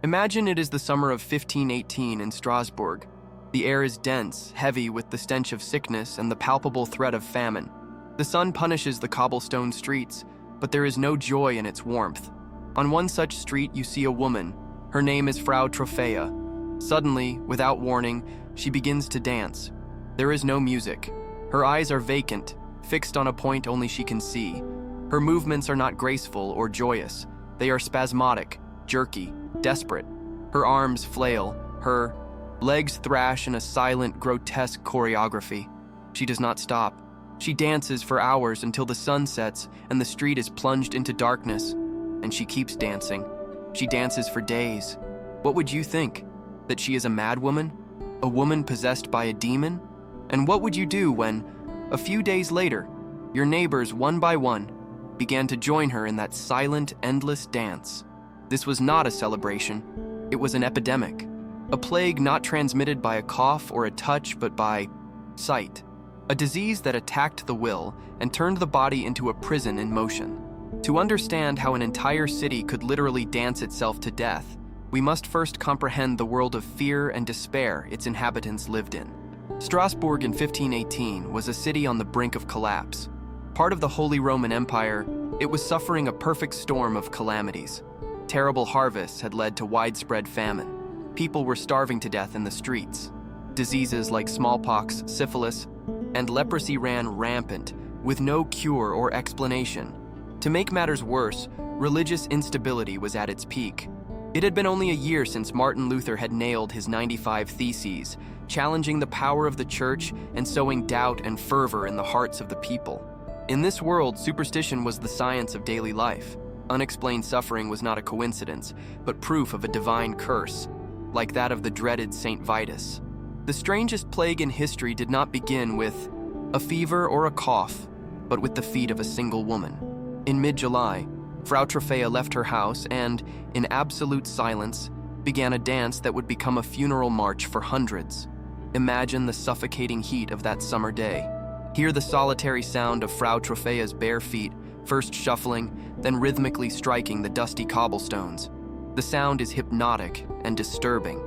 Imagine it is the summer of 1518 in Strasbourg. The air is dense, heavy with the stench of sickness and the palpable threat of famine. The sun punishes the cobblestone streets, but there is no joy in its warmth. On one such street you see a woman. Her name is Frau Trophäa. Suddenly, without warning, she begins to dance. There is no music. Her eyes are vacant, fixed on a point only she can see. Her movements are not graceful or joyous. They are spasmodic, jerky, desperate. Her arms flail, her legs thrash in a silent, grotesque choreography. She does not stop. She dances for hours until the sun sets and the street is plunged into darkness. And she keeps dancing. She dances for days. What would you think? That she is a madwoman? A woman possessed by a demon? And what would you do when, a few days later, your neighbors, one by one, began to join her in that silent, endless dance? This was not a celebration. It was an epidemic. A plague not transmitted by a cough or a touch, but by sight. A disease that attacked the will and turned the body into a prison in motion. To understand how an entire city could literally dance itself to death, we must first comprehend the world of fear and despair its inhabitants lived in. Strasbourg in 1518 was a city on the brink of collapse. Part of the Holy Roman Empire, it was suffering a perfect storm of calamities. Terrible harvests had led to widespread famine. People were starving to death in the streets. Diseases like smallpox, syphilis, and leprosy ran rampant, with no cure or explanation. To make matters worse, religious instability was at its peak. It had been only a year since Martin Luther had nailed his 95 Theses, challenging the power of the church and sowing doubt and fervor in the hearts of the people. In this world, superstition was the science of daily life. Unexplained suffering was not a coincidence, but proof of a divine curse, like that of the dreaded Saint Vitus. The strangest plague in history did not begin with a fever or a cough, but with the feet of a single woman. In mid-July, Frau Trophäa left her house and, in absolute silence, began a dance that would become a funeral march for hundreds. Imagine the suffocating heat of that summer day. Hear the solitary sound of Frau Trophäa's bare feet, first shuffling, then rhythmically striking the dusty cobblestones. The sound is hypnotic and disturbing.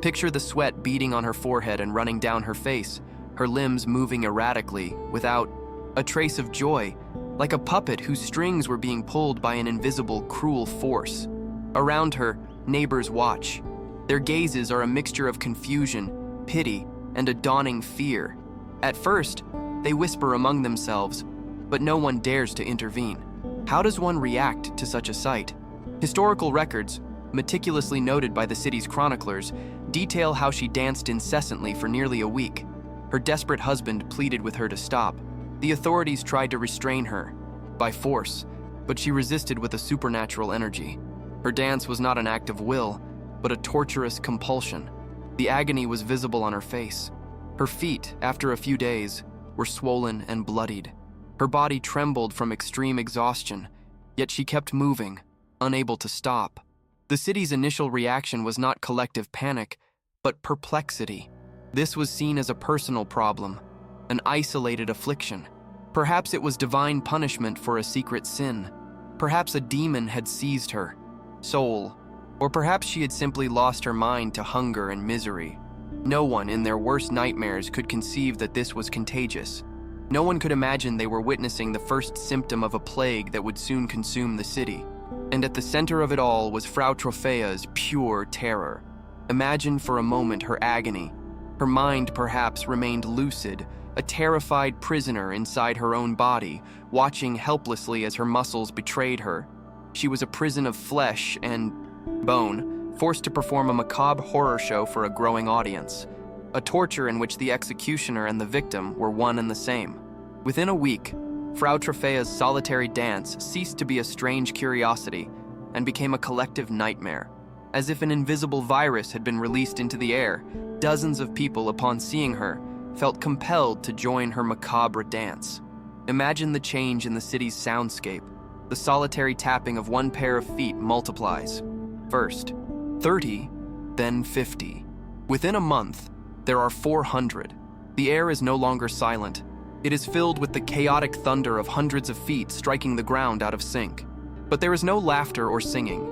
Picture the sweat beading on her forehead and running down her face, her limbs moving erratically, without a trace of joy, like a puppet whose strings were being pulled by an invisible, cruel force. Around her, neighbors watch. Their gazes are a mixture of confusion, pity, and a dawning fear. At first, they whisper among themselves, but no one dares to intervene. How does one react to such a sight? Historical records, meticulously noted by the city's chroniclers, detail how she danced incessantly for nearly a week. Her desperate husband pleaded with her to stop. The authorities tried to restrain her by force, but she resisted with a supernatural energy. Her dance was not an act of will, but a torturous compulsion. The agony was visible on her face. Her feet, after a few days, were swollen and bloodied. Her body trembled from extreme exhaustion, yet she kept moving, unable to stop. The city's initial reaction was not collective panic, but perplexity. This was seen as a personal problem, an isolated affliction. Perhaps it was divine punishment for a secret sin. Perhaps a demon had seized her soul, or perhaps she had simply lost her mind to hunger and misery. No one in their worst nightmares could conceive that this was contagious. No one could imagine they were witnessing the first symptom of a plague that would soon consume the city. And at the center of it all was Frau Trophäa's pure terror. Imagine for a moment her agony. Her mind perhaps remained lucid, a terrified prisoner inside her own body, watching helplessly as her muscles betrayed her. She was a prison of flesh and bone, forced to perform a macabre horror show for a growing audience, a torture in which the executioner and the victim were one and the same. Within a week, Frau Trophäa's solitary dance ceased to be a strange curiosity and became a collective nightmare. As if an invisible virus had been released into the air, dozens of people, upon seeing her, felt compelled to join her macabre dance. Imagine the change in the city's soundscape. The solitary tapping of one pair of feet multiplies. First, 30, then 50. Within a month, there are 400. The air is no longer silent. It is filled with the chaotic thunder of hundreds of feet striking the ground out of sync. But there is no laughter or singing.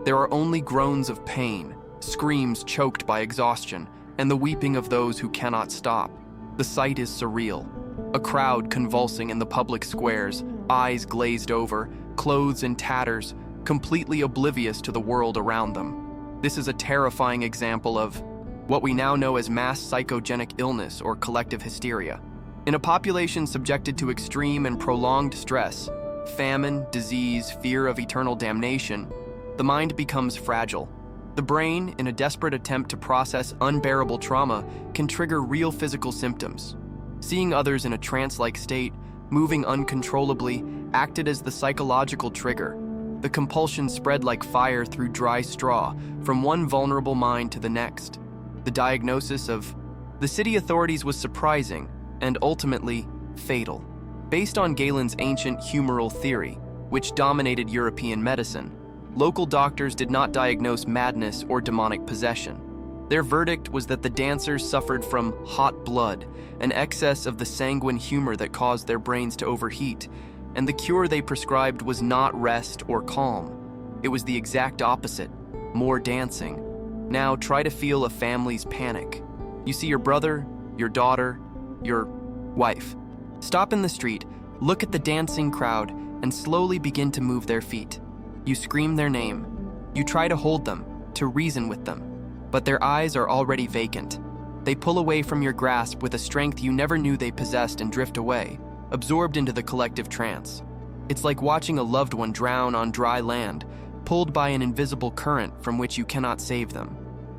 There are only groans of pain, screams choked by exhaustion, and the weeping of those who cannot stop. The sight is surreal. A crowd convulsing in the public squares, eyes glazed over, clothes in tatters, completely oblivious to the world around them. This is a terrifying example of what we now know as mass psychogenic illness or collective hysteria. In a population subjected to extreme and prolonged stress, famine, disease, fear of eternal damnation, the mind becomes fragile. The brain, in a desperate attempt to process unbearable trauma, can trigger real physical symptoms. Seeing others in a trance-like state, moving uncontrollably, acted as the psychological trigger. The compulsion spread like fire through dry straw, from one vulnerable mind to the next. The diagnosis of the city authorities was surprising and ultimately fatal. Based on Galen's ancient humoral theory, which dominated European medicine, local doctors did not diagnose madness or demonic possession. Their verdict was that the dancers suffered from hot blood, an excess of the sanguine humor that caused their brains to overheat, and the cure they prescribed was not rest or calm. It was the exact opposite, more dancing. Now try to feel a family's panic. You see your brother, your daughter, your wife. Stop in the street, look at the dancing crowd, and slowly begin to move their feet. You scream their name. You try to hold them, to reason with them, but their eyes are already vacant. They pull away from your grasp with a strength you never knew they possessed and drift away, absorbed into the collective trance. It's like watching a loved one drown on dry land, pulled by an invisible current from which you cannot save them.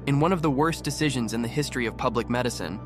In one of the worst decisions in the history of public medicine,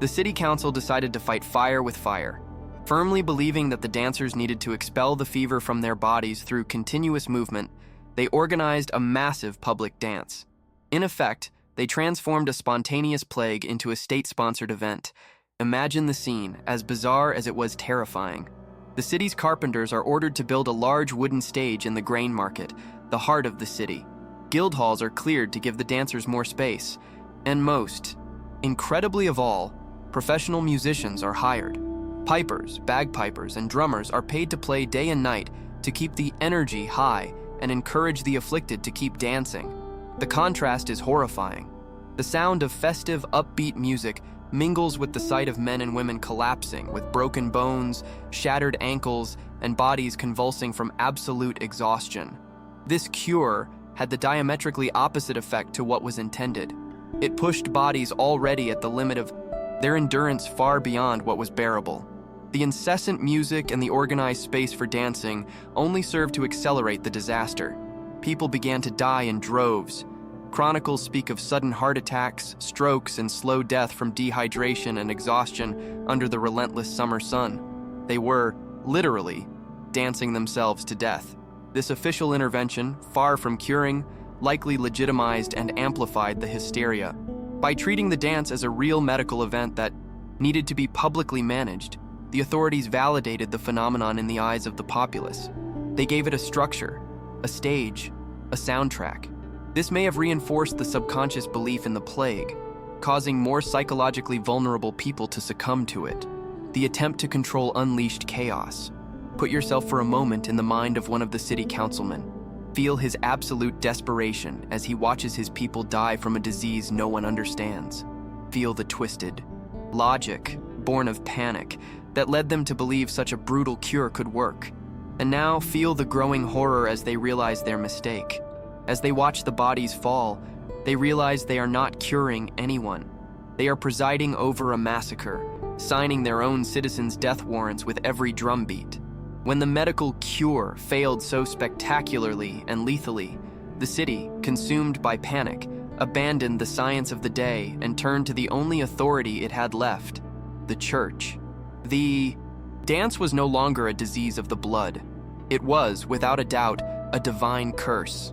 the city council decided to fight fire with fire. Firmly believing that the dancers needed to expel the fever from their bodies through continuous movement, they organized a massive public dance. In effect, they transformed a spontaneous plague into a state-sponsored event. Imagine the scene, as bizarre as it was terrifying. The city's carpenters are ordered to build a large wooden stage in the grain market, the heart of the city. Guild halls are cleared to give the dancers more space. And most, incredibly of all, professional musicians are hired. Pipers, bagpipers, and drummers are paid to play day and night to keep the energy high and encourage the afflicted to keep dancing. The contrast is horrifying. The sound of festive, upbeat music mingles with the sight of men and women collapsing with broken bones, shattered ankles, and bodies convulsing from absolute exhaustion. This cure had the diametrically opposite effect to what was intended. It pushed bodies already at the limit of their endurance far beyond what was bearable. The incessant music and the organized space for dancing only served to accelerate the disaster. People began to die in droves. Chronicles speak of sudden heart attacks, strokes, and slow death from dehydration and exhaustion under the relentless summer sun. They were, literally, dancing themselves to death. This official intervention, far from curing, likely legitimized and amplified the hysteria. By treating the dance as a real medical event that needed to be publicly managed, the authorities validated the phenomenon in the eyes of the populace. They gave it a structure, a stage, a soundtrack. This may have reinforced the subconscious belief in the plague, causing more psychologically vulnerable people to succumb to it. The attempt to control unleashed chaos. Put yourself for a moment in the mind of one of the city councilmen. Feel his absolute desperation as he watches his people die from a disease no one understands. Feel the twisted logic, born of panic, that led them to believe such a brutal cure could work. And now feel the growing horror as they realize their mistake. As they watch the bodies fall, they realize they are not curing anyone. They are presiding over a massacre, signing their own citizens' death warrants with every drumbeat. When the medical cure failed so spectacularly and lethally, the city, consumed by panic, abandoned the science of the day and turned to the only authority it had left, the church. The dance was no longer a disease of the blood. It was, without a doubt, a divine curse.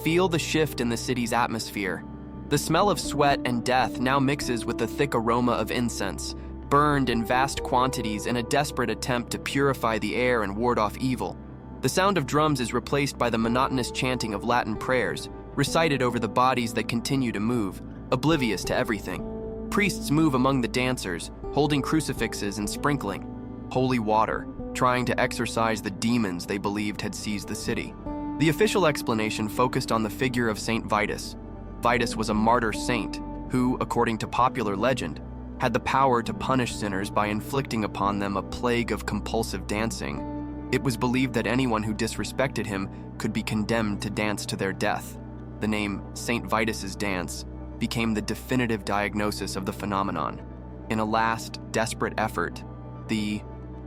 Feel the shift in the city's atmosphere. The smell of sweat and death now mixes with the thick aroma of incense, burned in vast quantities in a desperate attempt to purify the air and ward off evil. The sound of drums is replaced by the monotonous chanting of Latin prayers, recited over the bodies that continue to move, oblivious to everything. Priests move among the dancers, holding crucifixes and sprinkling holy water, trying to exorcise the demons they believed had seized the city. The official explanation focused on the figure of Saint Vitus. Vitus was a martyr saint who, according to popular legend, had the power to punish sinners by inflicting upon them a plague of compulsive dancing. It was believed that anyone who disrespected him could be condemned to dance to their death. The name Saint Vitus's dance became the definitive diagnosis of the phenomenon. In a last, desperate effort, the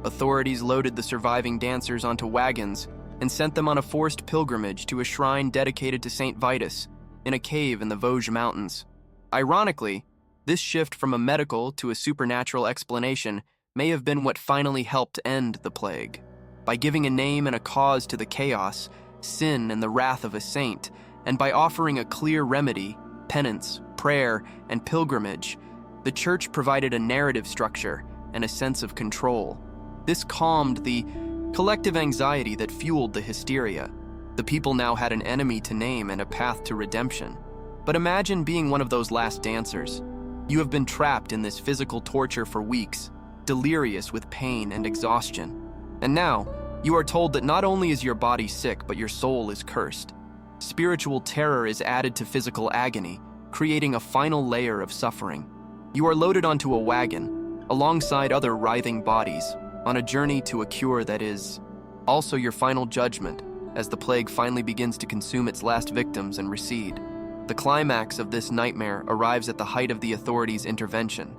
authorities loaded the surviving dancers onto wagons and sent them on a forced pilgrimage to a shrine dedicated to Saint Vitus in a cave in the Vosges Mountains. Ironically, this shift from a medical to a supernatural explanation may have been what finally helped end the plague. By giving a name and a cause to the chaos, sin, and the wrath of a saint, and by offering a clear remedy, penance, prayer, and pilgrimage, the Church provided a narrative structure and a sense of control. This calmed the collective anxiety that fueled the hysteria. The people now had an enemy to name and a path to redemption. But imagine being one of those last dancers. You have been trapped in this physical torture for weeks, delirious with pain and exhaustion. And now, you are told that not only is your body sick, but your soul is cursed. Spiritual terror is added to physical agony, creating a final layer of suffering. You are loaded onto a wagon, alongside other writhing bodies, on a journey to a cure that is also your final judgment, as the plague finally begins to consume its last victims and recede. The climax of this nightmare arrives at the height of the authorities' intervention.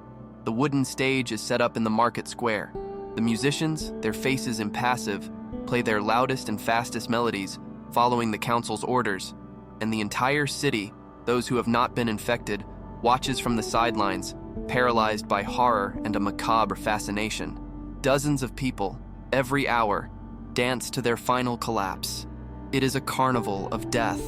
The wooden stage is set up in the market square. The musicians, their faces impassive, play their loudest and fastest melodies, following the council's orders, and the entire city, those who have not been infected, watches from the sidelines, paralyzed by horror and a macabre fascination. Dozens of people, every hour, dance to their final collapse. It is a carnival of death.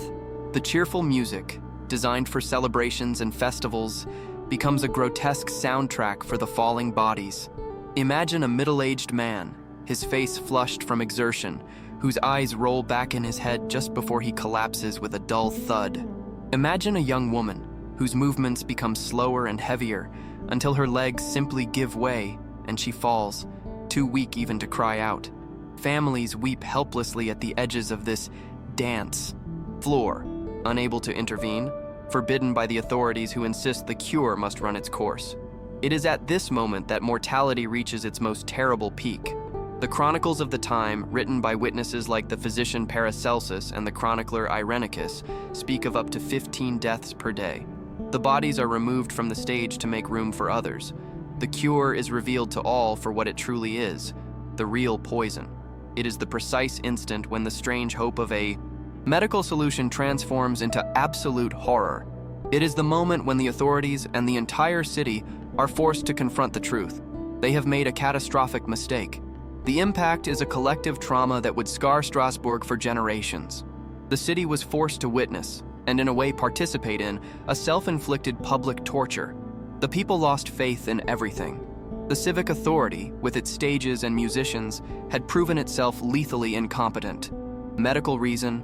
The cheerful music, designed for celebrations and festivals, becomes a grotesque soundtrack for the falling bodies. Imagine a middle-aged man, his face flushed from exertion, whose eyes roll back in his head just before he collapses with a dull thud. Imagine a young woman, whose movements become slower and heavier until her legs simply give way and she falls, too weak even to cry out. Families weep helplessly at the edges of this dance floor, unable to intervene, forbidden by the authorities who insist the cure must run its course. It is at this moment that mortality reaches its most terrible peak. The chronicles of the time, written by witnesses like the physician Paracelsus and the chronicler Irenicus, speak of up to 15 deaths per day. The bodies are removed from the stage to make room for others. The cure is revealed to all for what it truly is, the real poison. It is the precise instant when the strange hope of a medical solution transforms into absolute horror. It is the moment when the authorities and the entire city are forced to confront the truth. They have made a catastrophic mistake. The impact is a collective trauma that would scar Strasbourg for generations. The city was forced to witness, and in a way participate in, a self-inflicted public torture. The people lost faith in everything. The civic authority, with its stages and musicians, had proven itself lethally incompetent. Medical reason,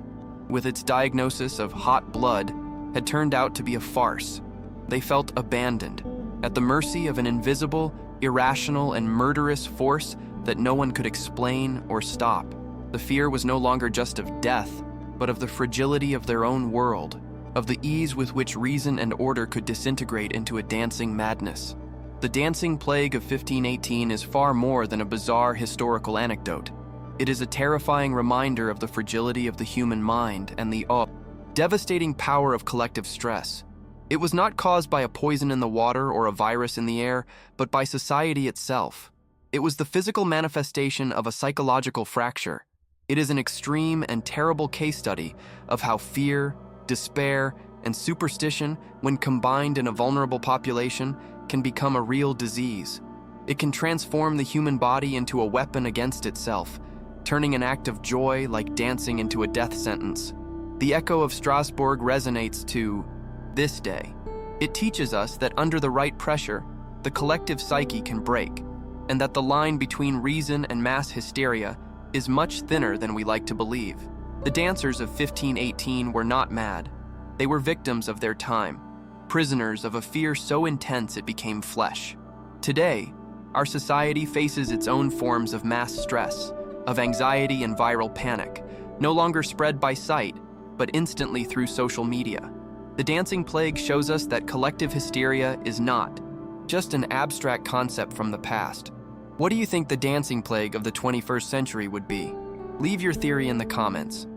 with its diagnosis of hot blood, had turned out to be a farce. They felt abandoned, at the mercy of an invisible, irrational, and murderous force that no one could explain or stop. The fear was no longer just of death, but of the fragility of their own world, of the ease with which reason and order could disintegrate into a dancing madness. The dancing plague of 1518 is far more than a bizarre historical anecdote. It is a terrifying reminder of the fragility of the human mind and the devastating power of collective stress. It was not caused by a poison in the water or a virus in the air, but by society itself. It was the physical manifestation of a psychological fracture. It is an extreme and terrible case study of how fear, despair, and superstition, when combined in a vulnerable population, can become a real disease. It can transform the human body into a weapon against itself, turning an act of joy like dancing into a death sentence. The echo of Strasbourg resonates to this day. It teaches us that under the right pressure, the collective psyche can break, and that the line between reason and mass hysteria is much thinner than we like to believe. The dancers of 1518 were not mad. They were victims of their time, prisoners of a fear so intense it became flesh. Today, our society faces its own forms of mass stress, of anxiety and viral panic, no longer spread by sight, but instantly through social media. The dancing plague shows us that collective hysteria is not just an abstract concept from the past. What do you think the dancing plague of the 21st century would be? Leave your theory in the comments.